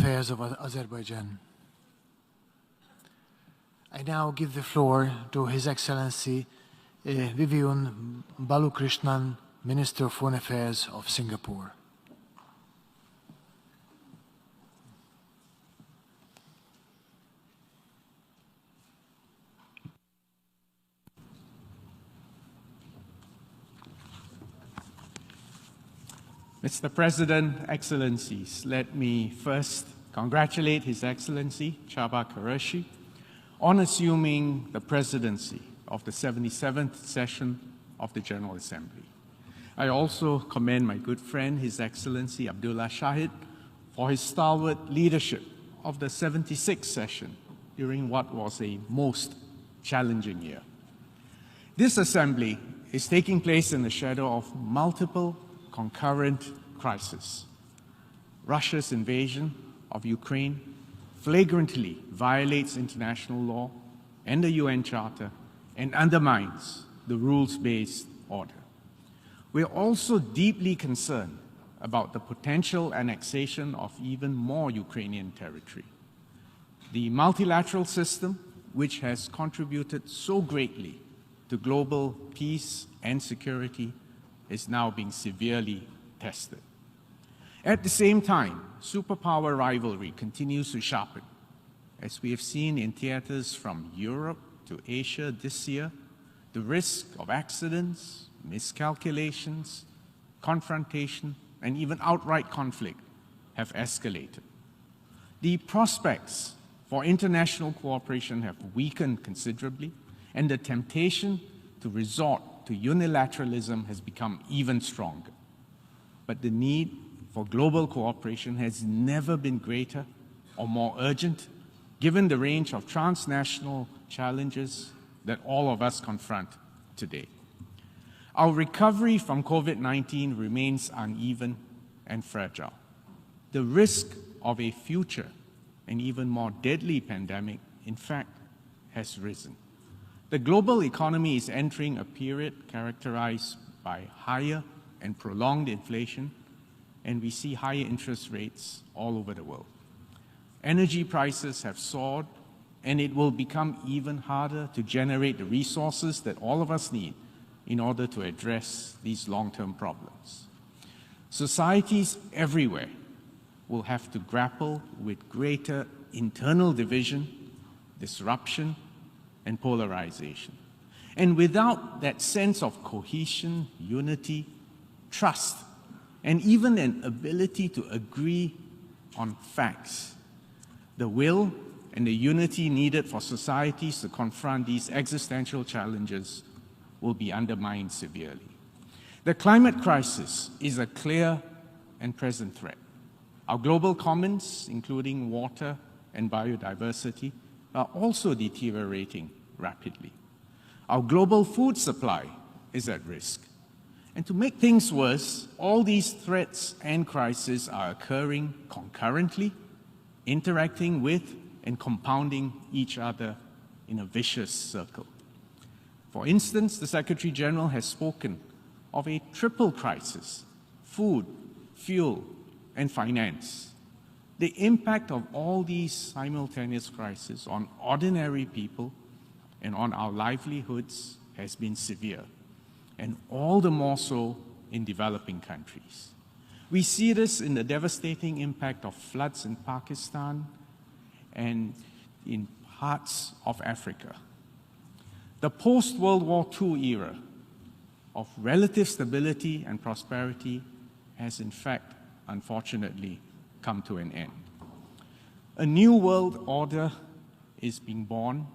Affairs of Azerbaijan. I now give the floor to His Excellency Vivian Balakrishnan, Minister of Foreign Affairs of Singapore. Mr. President, Excellencies, let me first congratulate His Excellency Csaba Kőrösi on assuming the presidency of the 77th session of the General Assembly. I also commend my good friend, His Excellency Abdullah Shahid, for his stalwart leadership of the 76th session during what was a most challenging year. This assembly is taking place in the shadow of multiple concurrent crises. Russia's invasion of Ukraine flagrantly violates international law and the UN Charter and undermines the rules-based order. We are also deeply concerned about the potential annexation of even more Ukrainian territory. The multilateral system, which has contributed so greatly to global peace and security, is now being severely tested. At the same time, superpower rivalry continues to sharpen. As we have seen in theaters from Europe to Asia this year, the risk of accidents, miscalculations, confrontation, and even outright conflict have escalated. The prospects for international cooperation have weakened considerably, and the temptation to resort to unilateralism has become even stronger. But the need for global cooperation has never been greater or more urgent, given the range of transnational challenges that all of us confront today. Our recovery from COVID-19 remains uneven and fragile. The risk of a future and even more deadly pandemic, in fact, has risen. The global economy is entering a period characterized by higher and prolonged inflation, and we see higher interest rates all over the world. Energy prices have soared, and it will become even harder to generate the resources that all of us need in order to address these long-term problems. Societies everywhere will have to grapple with greater internal division, disruption, and polarization. And without that sense of cohesion, unity, trust, and even an ability to agree on facts, the will and the unity needed for societies to confront these existential challenges will be undermined severely. The climate crisis is a clear and present threat. Our global commons, including water and biodiversity, are also deteriorating rapidly. Our global food supply is at risk. And to make things worse, all these threats and crises are occurring concurrently, interacting with and compounding each other in a vicious circle. For instance, the Secretary General has spoken of a triple crisis: food, fuel, and finance. The impact of all these simultaneous crises on ordinary people and on our livelihoods has been severe, and all the more so in developing countries. We see this in the devastating impact of floods in Pakistan and in parts of Africa. The post-World War II era of relative stability and prosperity has in fact, unfortunately, come to an end. A new world order is being born,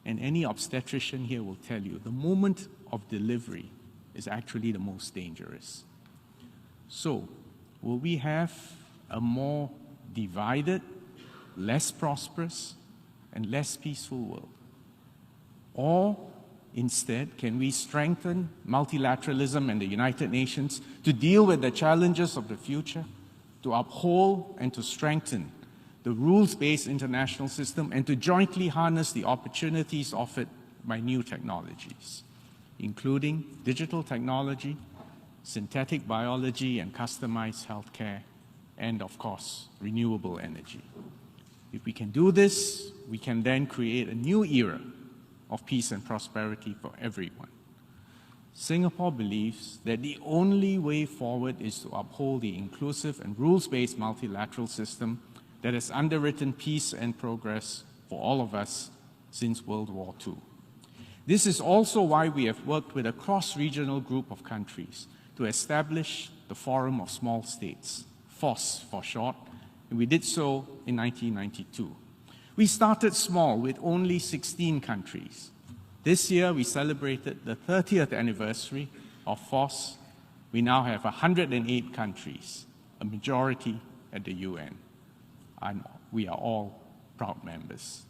and any obstetrician here will tell you the moment of delivery is actually the most dangerous. So, will we have a more divided, less prosperous, and less peaceful world? Or, instead, can we strengthen multilateralism and the United Nations to deal with the challenges of the future, to uphold and to strengthen the rules-based international system, and to jointly harness the opportunities offered by new technologies, including digital technology, synthetic biology, and customized healthcare, and, of course, renewable energy. If we can do this, we can then create a new era of peace and prosperity for everyone. Singapore believes that the only way forward is to uphold the inclusive and rules-based multilateral system that has underwritten peace and progress for all of us since World War II. This is also why we have worked with a cross-regional group of countries to establish the Forum of Small States, FOSS for short, and we did so in 1992. We started small with only 16 countries. This year, we celebrated the 30th anniversary of FOSS. We now have 108 countries, a majority at the UN, and we are all proud members.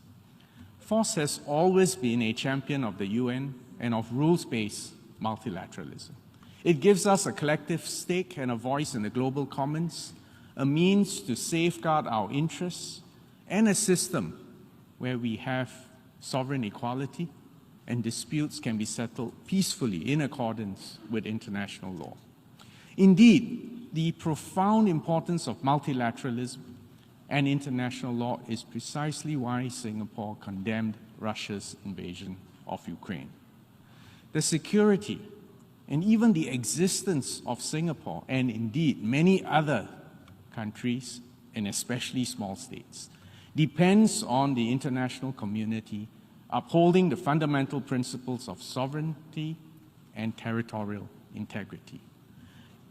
FOSS has always been a champion of the UN and of rules-based multilateralism. It gives us a collective stake and a voice in the global commons, a means to safeguard our interests, and a system where we have sovereign equality and disputes can be settled peacefully in accordance with international law. Indeed, the profound importance of multilateralism and international law is precisely why Singapore condemned Russia's invasion of Ukraine. The security and even the existence of Singapore, and indeed many other countries, and especially small states, depends on the international community upholding the fundamental principles of sovereignty and territorial integrity.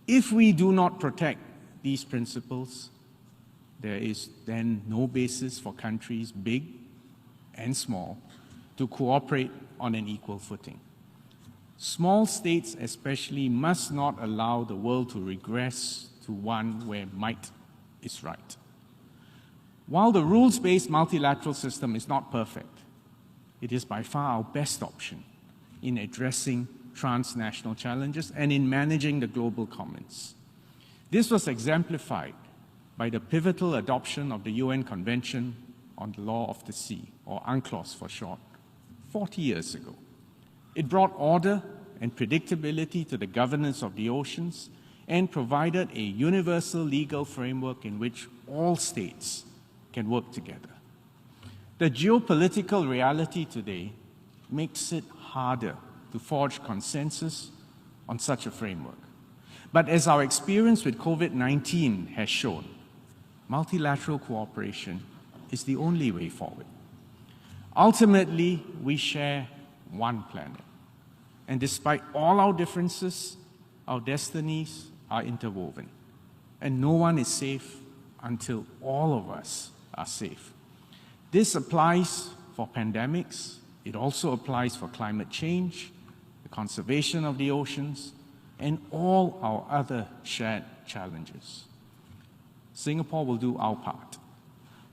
If we do not protect these principles, there is then no basis for countries, big and small, to cooperate on an equal footing. Small states especially must not allow the world to regress to one where might is right. While the rules-based multilateral system is not perfect, it is by far our best option in addressing transnational challenges and in managing the global commons. This was exemplified by the pivotal adoption of the UN Convention on the Law of the Sea, or UNCLOS for short, 40 years ago. It brought order and predictability to the governance of the oceans and provided a universal legal framework in which all states can work together. The geopolitical reality today makes it harder to forge consensus on such a framework. But as our experience with COVID-19 has shown, multilateral cooperation is the only way forward. Ultimately, we share one planet. And despite all our differences, our destinies are interwoven. And no one is safe until all of us are safe. This applies for pandemics. It also applies for climate change, the conservation of the oceans, and all our other shared challenges. Singapore will do our part.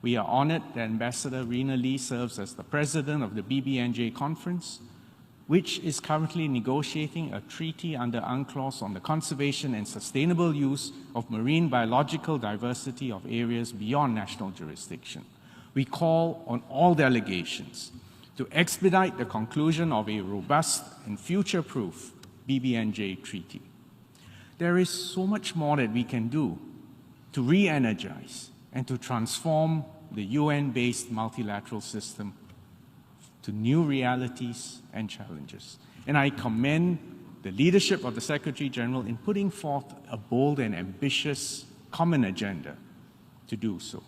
We are honored that Ambassador Rina Lee serves as the president of the BBNJ conference, which is currently negotiating a treaty under UNCLOS on the conservation and sustainable use of marine biological diversity of areas beyond national jurisdiction. We call on all delegations to expedite the conclusion of a robust and future-proof BBNJ treaty. There is so much more that we can do to re-energize and to transform the UN-based multilateral system to new realities and challenges. And I commend the leadership of the Secretary General in putting forth a bold and ambitious common agenda to do so.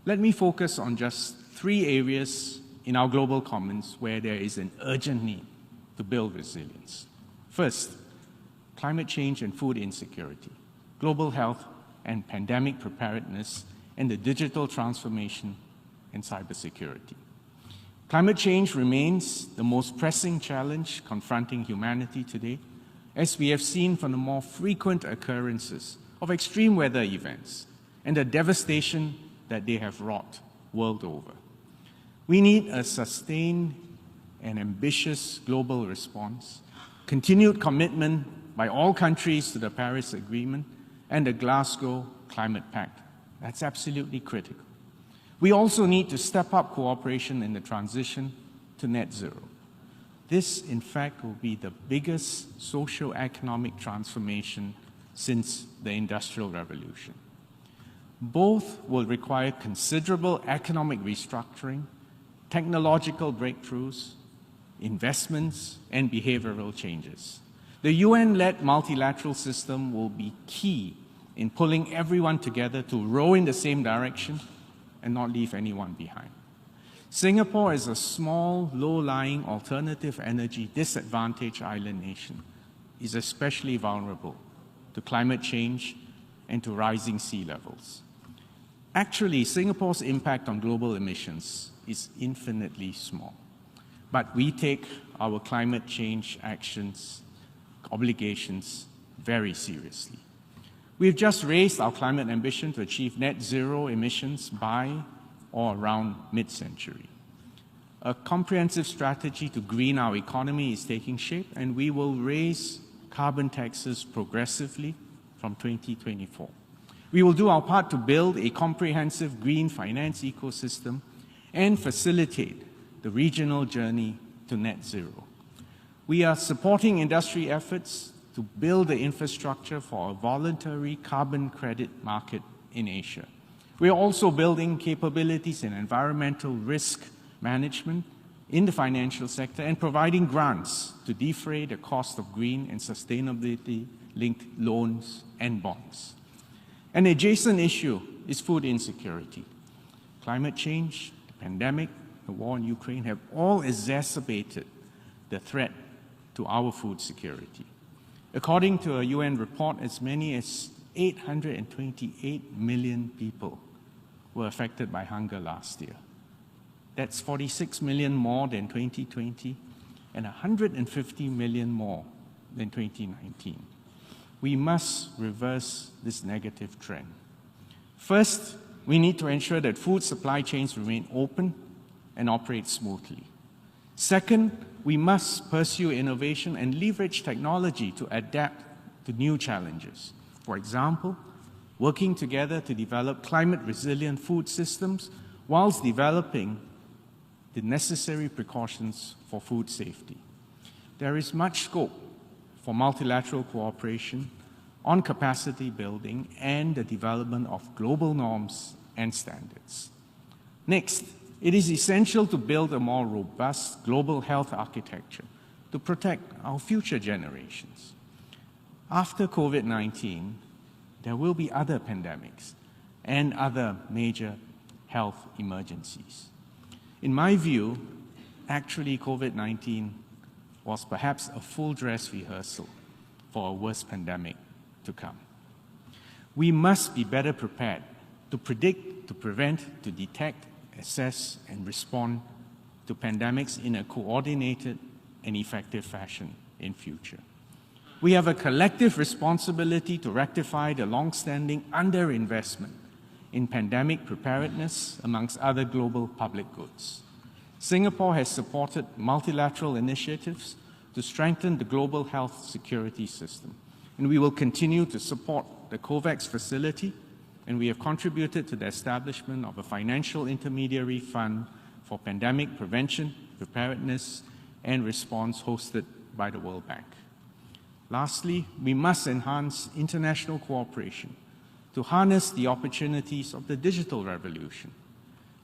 Let me focus on just 3 areas in our global commons where there is an urgent need to build resilience. First, climate change and food insecurity, global health and pandemic preparedness, and the digital transformation and cybersecurity. Climate change remains the most pressing challenge confronting humanity today, as we have seen from the more frequent occurrences of extreme weather events and the devastation that they have wrought world over. We need a sustained and ambitious global response, continued commitment by all countries to the Paris Agreement and the Glasgow Climate Pact. That's absolutely critical. We also need to step up cooperation in the transition to net zero. This, in fact, will be the biggest socio-economic transformation since the Industrial Revolution. Both will require considerable economic restructuring, technological breakthroughs, investments, and behavioral changes. The UN-led multilateral system will be key in pulling everyone together to row in the same direction and not leave anyone behind. Singapore is a small, low-lying, alternative energy disadvantaged island nation, is especially vulnerable to climate change and to rising sea levels. Actually, Singapore's impact on global emissions is infinitely small, but we take our climate change actions, obligations very seriously. We've just raised our climate ambition to achieve net zero emissions by or around mid-century. A comprehensive strategy to green our economy is taking shape, and we will raise carbon taxes progressively from 2024. We will do our part to build a comprehensive green finance ecosystem and facilitate the regional journey to net zero. We are supporting industry efforts to build the infrastructure for a voluntary carbon credit market in Asia. We are also building capabilities in environmental risk management in the financial sector and providing grants to defray the cost of green and sustainability-linked loans and bonds. An adjacent issue is food insecurity. Climate change, the pandemic, the war in Ukraine have all exacerbated the threat to our food security. According to a UN report, as many as 828 million people were affected by hunger last year. That's 46 million more than 2020 and 150 million more than 2019. We must reverse this negative trend. First, we need to ensure that food supply chains remain open and operate smoothly. Second, we must pursue innovation and leverage technology to adapt to new challenges. For example, working together to develop climate-resilient food systems whilst developing the necessary precautions for food safety. There is much scope for multilateral cooperation on capacity building and the development of global norms and standards. Next, it is essential to build a more robust global health architecture to protect our future generations. After COVID-19, there will be other pandemics and other major health emergencies. In my view, actually COVID-19 was perhaps a full dress rehearsal for a worse pandemic to come. We must be better prepared to predict, to prevent, to detect, assess, and respond to pandemics in a coordinated and effective fashion in future. We have a collective responsibility to rectify the long-standing underinvestment in pandemic preparedness amongst other global public goods. Singapore has supported multilateral initiatives to strengthen the global health security system, and we will continue to support the COVAX facility, and we have contributed to the establishment of a financial intermediary fund for pandemic prevention, preparedness, and response hosted by the World Bank. Lastly, we must enhance international cooperation to harness the opportunities of the digital revolution.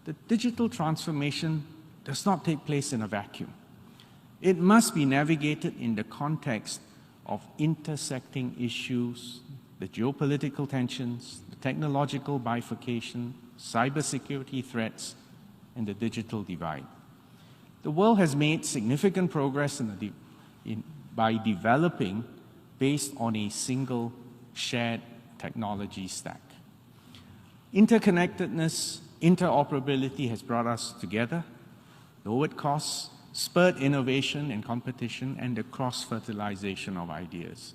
The digital transformation does not take place in a vacuum. It must be navigated in the context of intersecting issues, the geopolitical tensions, the technological bifurcation, cybersecurity threats, and the digital divide. The world has made significant progress by developing based on a single shared technology stack. Interconnectedness, interoperability has brought us together, lowered costs, spurred innovation and competition, and the cross-fertilization of ideas.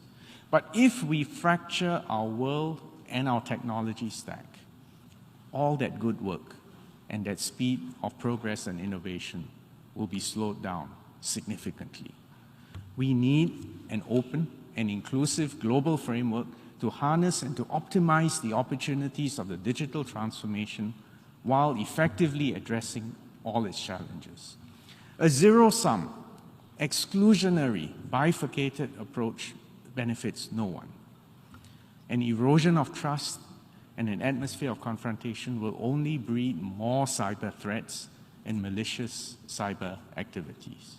But if we fracture our world and our technology stack, all that good work and that speed of progress and innovation will be slowed down significantly. We need an open and inclusive global framework to harness and to optimize the opportunities of the digital transformation while effectively addressing all its challenges. A zero-sum, exclusionary, bifurcated approach benefits no one. An erosion of trust and an atmosphere of confrontation will only breed more cyber threats and malicious cyber activities.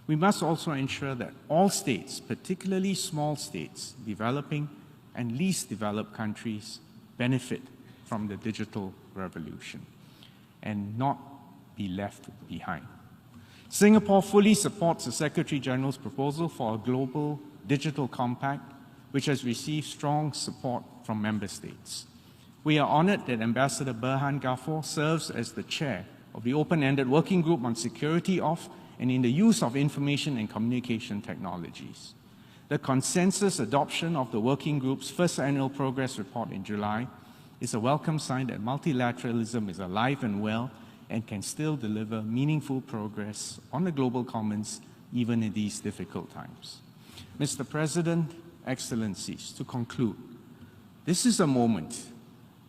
We must also ensure that all states, particularly small states, developing and least developed countries, benefit from the digital revolution and not be left behind. Singapore fully supports the Secretary General's proposal for a global digital compact, which has received strong support from member states. We are honored that Ambassador Berhan Ghafor serves as the chair of the open-ended working group on security of and in the use of information and communication technologies. The consensus adoption of the working group's first annual progress report in July is a welcome sign that multilateralism is alive and well and can still deliver meaningful progress on the global commons even in these difficult times. Mr. President, Excellencies, to conclude, this is a moment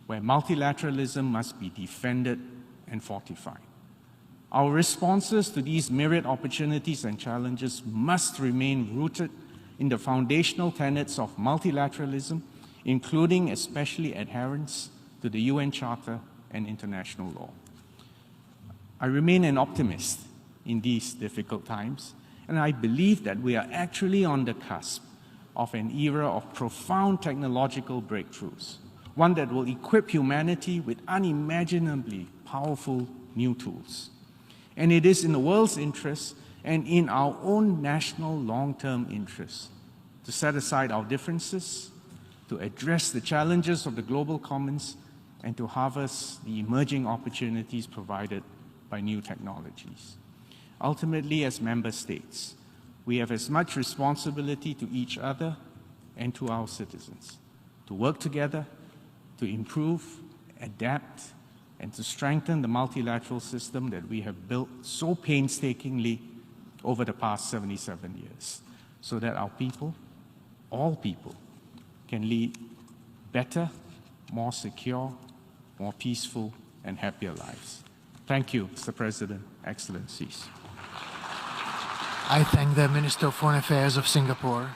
where multilateralism must be defended and fortified. Our responses to these myriad opportunities and challenges must remain rooted in the foundational tenets of multilateralism, including especially adherence to the UN Charter and international law. I remain an optimist in these difficult times, and I believe that we are actually on the cusp of an era of profound technological breakthroughs, one that will equip humanity with unimaginably powerful new tools. And it is in the world's interest and in our own national long-term interest to set aside our differences, to address the challenges of the global commons, and to harvest the emerging opportunities provided by new technologies. Ultimately, as member states, we have as much responsibility to each other and to our citizens to work together, to improve, adapt, and to strengthen the multilateral system that we have built so painstakingly over the past 77 years, so that our people, all people, can lead better, more secure, more peaceful, and happier lives. Thank you, Mr. President, Excellencies. I thank the Minister of Foreign Affairs of Singapore.